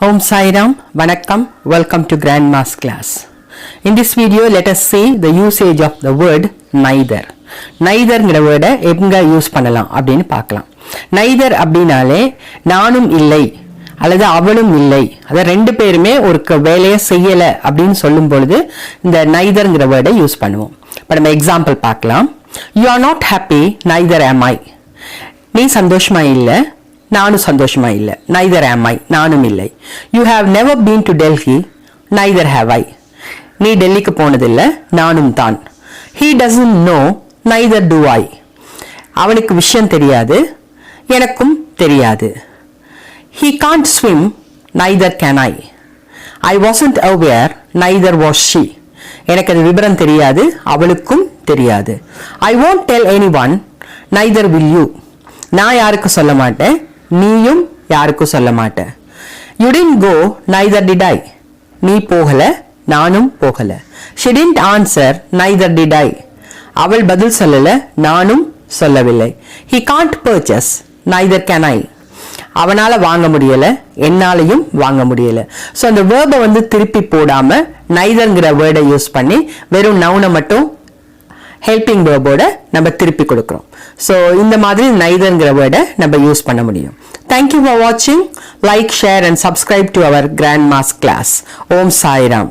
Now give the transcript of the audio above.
Om Sai Ram, Vanakkam, welcome to Grandma's class. In this video, let us see the usage of the word neither. Neitherங்கிற வேர்டை எங்க use பண்ணலாம் அப்படின்னு பார்க்கலாம். Neither அப்படினாலே நானும் இல்லை அல்லது அவளும் இல்லை, அத ரெண்டு பேருமே ஒரு வேலையை செய்யல அப்படின்னு சொல்லும் பொழுது இந்த neitherங்கிற வேர்டை யூஸ் பண்ணுவோம். இப்போ நம்ம எக்ஸாம்பிள் பார்க்கலாம். You are not happy, neither am I. நீ சந்தோஷமா இல்லை, நானும் சந்தோஷமா இல்லை. Neither am I, நானும் இல்லை. You have never been to Delhi, neither have I. நீ டெல்லிக்கு போனதில்லை, நானும் தான். He doesn't know, neither do I. அவனுக்கு விஷயம் தெரியாது, எனக்கும் தெரியாது. He can't swim, neither can I. I wasn't aware, neither was she. எனக்கு அது விபரம் தெரியாது, அவளுக்கும் தெரியாது. I won't tell anyone, neither will you. நான் யாருக்கும் சொல்ல மாட்டேன், நீயும் யாருக்கும் சொல்ல மாட்டேன். You didn't go, neither did I. நீ போகல, நானும் போகல. She didn't answer, neither did I. அவள் பதில் சொல்லல, நானும் சொல்லவில்லை. He can't purchase, neither can I. அவனால வாங்க முடியல, என்னாலையும் வாங்க முடியல. ஸோ அந்த வேர்பை வந்து திருப்பி போடாம neitherங்கிற வேர்டை யூஸ் பண்ணி வெறும் நவுனை மட்டும் ஹெல்பிங் வேர்போட நம்ம திருப்பி கொடுக்கிறோம். ஸோ இந்த மாதிரி neitherங்கிற வேர்டை நம்ம யூஸ் பண்ண முடியும். Thank you for watching. Like, share and subscribe to our Grandma's class. Om Sai Ram.